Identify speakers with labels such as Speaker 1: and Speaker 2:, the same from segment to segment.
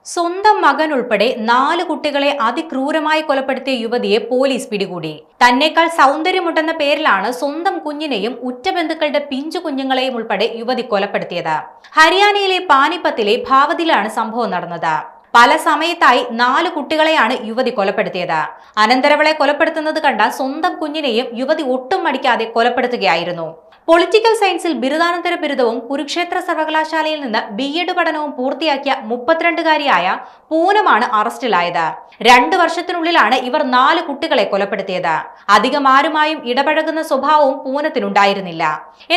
Speaker 1: സ്വന്തം മകൻ ഉൾപ്പെടെ 4 കുട്ടികളെ അതിക്രൂരമായി കൊലപ്പെടുത്തിയ യുവതിയെ പോലീസ് പിടികൂടി. തന്നേക്കാൾ സൗന്ദര്യമുണ്ടെന്ന പേരിലാണ് സ്വന്തം കുഞ്ഞിനെയും ഉറ്റ ബന്ധുക്കളുടെ പിഞ്ചു കുഞ്ഞുങ്ങളെയും ഉൾപ്പെടെ യുവതി കൊലപ്പെടുത്തിയത്. ഹരിയാനയിലെ പാനിപ്പത്തിലെ ഭാവതിലാണ് സംഭവം നടന്നത്. പല സമയത്തായി 4 കുട്ടികളെയാണ് യുവതി കൊലപ്പെടുത്തിയത്. അനന്തരവളെ കൊലപ്പെടുത്തുന്നത് കണ്ട സ്വന്തം കുഞ്ഞിനെയും യുവതി ഒട്ടും മടിക്കാതെ കൊലപ്പെടുത്തുകയായിരുന്നു. പൊളിറ്റിക്കൽ സയൻസിൽ ബിരുദാനന്തര ബിരുദവും കുരുക്ഷേത്ര സർവകലാശാലയിൽ നിന്ന് BEd പഠനവും പൂർത്തിയാക്കിയ 32-കാരിയായ പൂനമാണ് അറസ്റ്റിലായത്. 2 വർഷത്തിനുള്ളിലാണ് ഇവർ 4 കുട്ടികളെ കൊലപ്പെടുത്തിയത്. അധികം ആരുമായും ഇടപഴകുന്ന സ്വഭാവവും പൂനത്തിനുണ്ടായിരുന്നില്ല.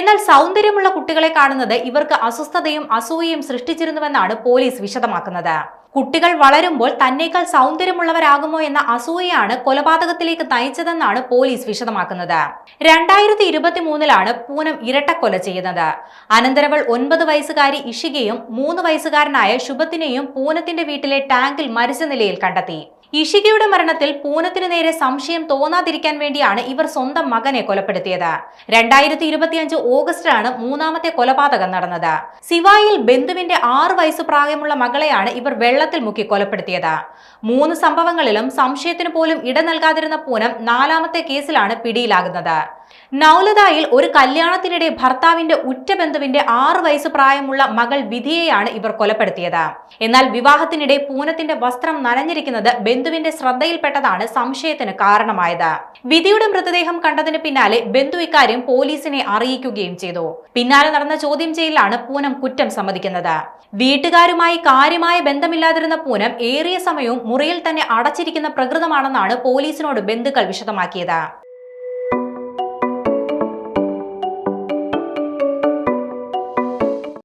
Speaker 1: എന്നാൽ സൗന്ദര്യമുള്ള കുട്ടികളെ കാണുന്നത് ഇവർക്ക് അസ്വസ്ഥതയും അസൂയയും സൃഷ്ടിച്ചിരുന്നുവെന്നാണ് പോലീസ് വിശദമാക്കുന്നത്. കുട്ടികൾ വളരുമ്പോൾ തന്നേക്കാൾ സൗന്ദര്യമുള്ളവരാകുമോ എന്ന അസൂയയാണ് കൊലപാതകത്തിലേക്ക് നയിച്ചതെന്നാണ് പോലീസ് വിശദമാക്കുന്നത്. 2023-ലാണ് പൂനം ഇരട്ടക്കൊല ചെയ്യുന്നത്. അനന്തരവൾ 9 വയസ്സുകാരി ഇഷികയും 3 വയസ്സുകാരനായ ശുഭത്തിനെയും പൂനത്തിന്റെ വീട്ടിലെ ടാങ്കിൽ മരിച്ച നിലയിൽ കണ്ടെത്തി. ഇഷികയുടെ മരണത്തിൽ പൂനത്തിനു നേരെ സംശയം തോന്നാതിരിക്കാൻ വേണ്ടിയാണ് ഇവർ സ്വന്തം മകനെ കൊലപ്പെടുത്തിയത്. 2025 ഓഗസ്റ്റിലാണ് 3ാമത്തെ കൊലപാതകം നടന്നത്. സിവായിൽ ബന്ധുവിന്റെ 6 വയസ്സ് പ്രായമുള്ള മകളെയാണ് ഇവർ വെള്ളത്തിൽ മുക്കി കൊലപ്പെടുത്തിയത്. 3 സംഭവങ്ങളിലും സംശയത്തിന് പോലും ഇട നൽകാതിരുന്ന പൂനം 4ാമത്തെ കേസിലാണ് പിടിയിലാകുന്നത്. നൌലതായിൽ ഒരു കല്യാണത്തിനിടെ ഭർത്താവിന്റെ ഉറ്റ ബന്ധുവിന്റെ 6 വയസ്സ് പ്രായമുള്ള മകൾ വിധിയെയാണ് ഇവർ കൊലപ്പെടുത്തിയത്. എന്നാൽ വിവാഹത്തിനിടെ പൂനത്തിന്റെ വസ്ത്രം നനഞ്ഞിരിക്കുന്നത് ബന്ധുവിന്റെ ശ്രദ്ധയിൽപ്പെട്ടതാണ് സംശയത്തിന് കാരണമായത്. വിധിയുടെ മൃതദേഹം കണ്ടതിന് പിന്നാലെ ബന്ധു ഇക്കാര്യം പോലീസിനെ അറിയിക്കുകയും ചെയ്തു. പിന്നാലെ നടന്ന ചോദ്യം ചെയ്യലിലാണ് പൂനം കുറ്റം സമ്മതിക്കുന്നത്. വീട്ടുകാരുമായി കാര്യമായ ബന്ധമില്ലാതിരുന്ന പൂനം ഏറിയ സമയവും മുറിയിൽ തന്നെ അടച്ചിരിക്കുന്ന പ്രകൃതമാണെന്നാണ് പോലീസിനോട് ബന്ധുക്കൾ വിശദമാക്കിയത്.